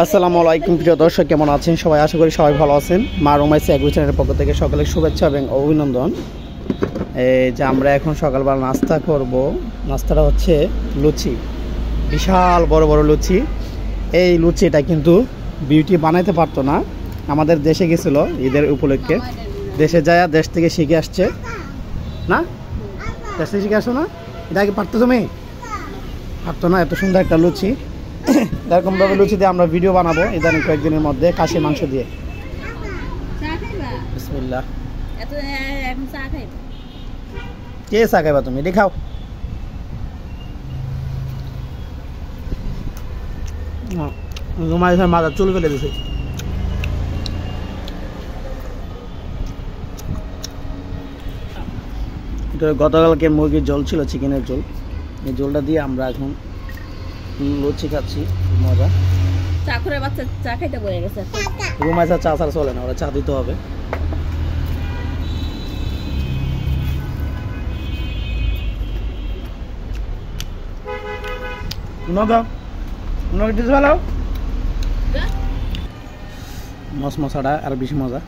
আসসালামু আলাইকুম প্রিয় দর্শক, কেমন আছেন সবাই? আশা করি সবাই ভালো আছেন। মা রুমাইসি এগ্রো চ্যানেলের পক্ষ থেকে সকলের শুভেচ্ছা এবং অভিনন্দন। এই যে আমরা এখন সকালবেলা নাস্তা করব। নাস্তাটা হচ্ছে লুচি, বিশাল বড় বড় লুচি। এই লুচিটা কিন্তু বিউটি বানাইতে পারতো না, আমাদের দেশে গেছিলো ঈদের উপলক্ষে। দেশে যায় দেশ থেকে শিখে আসছে না, দেশ থেকে শিখে আসো না, এটা আগে পারতো তুমি? পারতো না। এত সুন্দর একটা লুচি, এরকমভাবে লুচি দিয়ে আমরা ভিডিও বানাবো ইদানিং কয়েকদিনের মধ্যে খাসির মাংস দিয়ে। বিসমিল্লাহ। কে চা খাইবা তুমি? দেখাও। রুমাইসের মাথা চুল ফেলে দিছে। এটা গতকালকে মুরগির ঝোল ছিল, চিকেনের ঝোল। এই ঝোলটা দিয়ে আমরা এখন লুচি খাচ্ছি, মজা। চাকরের বাচ্চা চা খাইতে বলে গেছে। রুমাইসা চা ছাড়া চলে না, ওরা চা দিতে হবে। মশমশাটা আর বেশি মজা,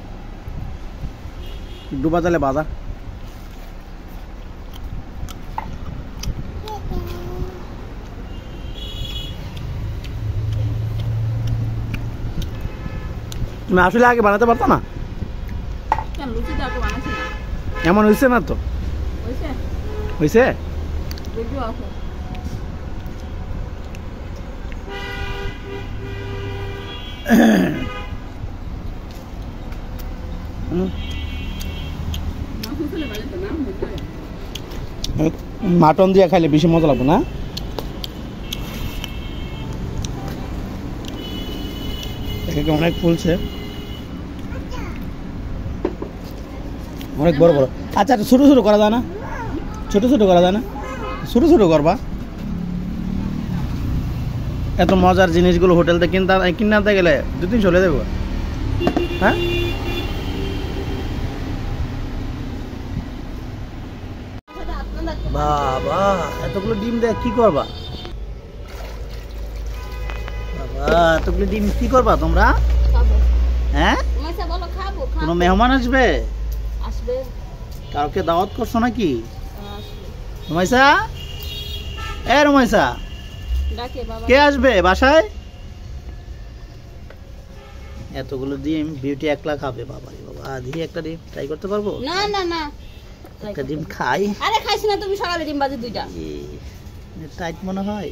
ডুবা চালে বাজা। তুমি আসলে আগে বানাতে পারতো না? এমন হয়েছে না তো? হয়েছে। মাটন দিয়ে খাইলে বেশি মজা লাগবে না? অনেক ফুলছে, অনেক বড় বড়। আচ্ছা, ছোট ছোট করা যায় না? ছোট ছোট করা যায় না? ছোট ছোট করবা। এত মজার জিনিসগুলো হোটেল থেকে কিনতে গেলে 2-3 চলে দেবো। হ্যাঁ, বাবা এতগুলো ডিম দেয় কি করবা? বাবা এতগুলো ডিম কি করবা তোমরা? হ্যাঁ, কোনো মেহমান আসবে? কাউকে দাওয়াত করছো নাকি? রুমাইসা, এ রুমাইসা, কে আসবে বাসায়? এতগুলো ডিম বিউটি একলা খাবে? বাবা বাবা, দিয়ে একটা ডিম ট্রাই করতে পারবো? না না না, একটা ডিম খাই। আরে খাইছ না তুমি? সকালে ডিম বাজে 2টা। টাইট মনে হয়,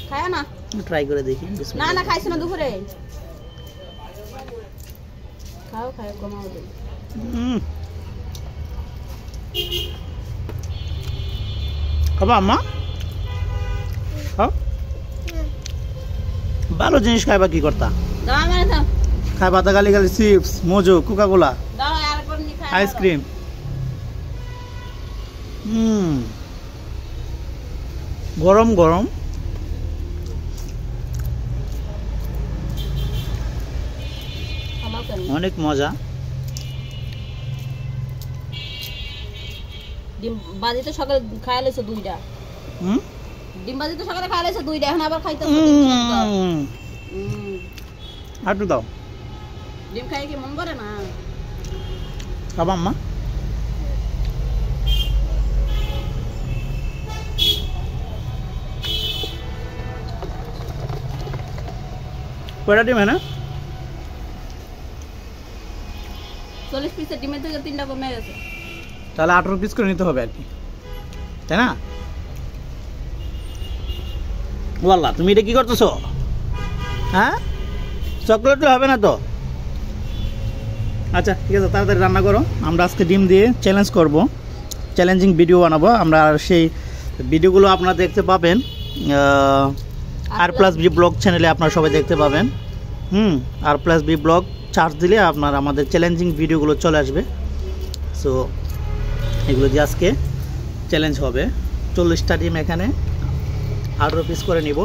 খায় না। ট্রাই করে দেখি। না না, খাইছ না দুপুরে? খাও খাও, কমাও দিই। খাবা আম্মা? ভালো জিনিস খাইবা, কি করতা? খাইবা তো গালি গালি chips, Mojo, Coca Cola, ice cream. গরম গরম। অনেক মজা। ডিম বাজি তো সকালে খাইলেছে 2টা। ডিম বাজি তো সকালে খাইলেছে 2টা, এখন আবার খাইতে একটু দাও। ডিম খাই কি মন করে না? খাবা আম্মা? কয়টা ডিম না? 40 পিসের ডিমের থেকে 3টা কমে গেছে। তাহলে 18 পিস করে নিতে হবে আর কি, তাই না? ওয়াল্লাহ, তুমি এটা কি করতেছো? হ্যাঁ, চকলেট হবে না তো? আচ্ছা ঠিক আছে, তাড়াতাড়ি রান্না করো। আমরা আজকে ডিম দিয়ে চ্যালেঞ্জ করব, চ্যালেঞ্জিং ভিডিও বানাবো আমরা। আর সেই ভিডিওগুলো আপনারা দেখতে পাবেন R+B ব্লগ চ্যানেলে, আপনারা সবাই দেখতে পাবেন। R+B ব্লগ সার্চ দিলে আপনার আমাদের চ্যালেঞ্জিং ভিডিওগুলো চলে আসবে। সো এগুলো দিয়ে আজকে চ্যালেঞ্জ হবে। 40টা ডিম এখানে 18 পিস করে নিব,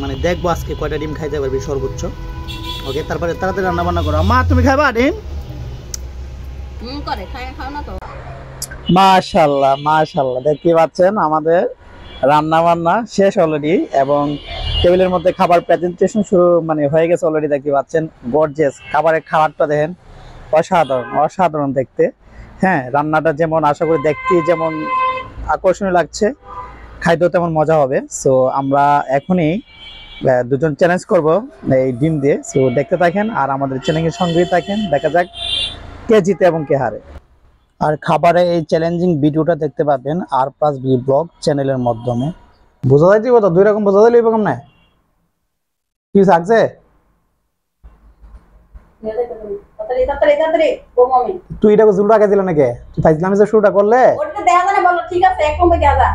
মানে দেখবো আজকে কয়টা ডিম খাইতে পারবি সর্বোচ্চ। ওকে, তারপরে তাড়াতাড়ি রান্না বান্না করো। মা তুমি খাইবা ডিম? খাও না তো। মাশাআল্লাহ মাশাআল্লাহ, দেখতে পাচ্ছেন আমাদের রান্না বান্না শেষ অলরেডি, এবং টেবিলের মধ্যে খাবার প্রেজেন্টেশন শুরু মানে হয়ে গেছে অলরেডি, দেখতে পাচ্ছেন গর্জিয়াস খাবারের খাবারটা দেখেন, অসাধারণ অসাধারণ দেখতে। হ্যাঁ, রান্নাটা যেমন আশা করি দেখতে যেমন আকর্ষণীয় লাগছে, খাইতেও তেমন মজা হবে। সো আমরা এখনই দুজন চ্যালেঞ্জ করব এই ডিম দিয়ে। সো দেখতে থাকেন আর আমাদের চ্যানেলের সঙ্গেই থাকেন, দেখা যাক কে জিতে এবং কে হারে। আর খাবারে এই চ্যালেঞ্জিং ভিডিওটা দেখতে পাবেন R+B ব্লগ চ্যানেলের মাধ্যমে। বোঝা যাইতে তো দুই রকম বোঝা যাইলে এরকম না কি থাকছে। তুই এটা জুলটা কে দিল নাকি? তুই ফাইজলামি যে শুরুটা করলে ওটা দেখা যায় না, বলো ঠিক আছে এক নম্বর দেখা যা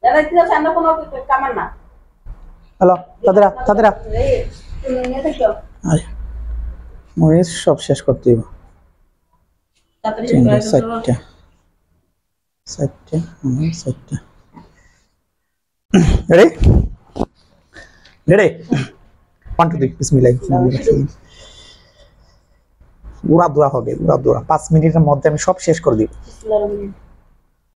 দাদা ঠিক আছে, আমরা কোনো কামান না। হ্যালো তাদেরা তাদেরা মরিচ সব শেষ করতে দিব। Ready? Ready? 1 2 3 বিসমিল্লাহ। পুরা দোয়া হবে, পুরা দোয়া 5 মিনিটের মধ্যে আমি সব শেষ করে দিব।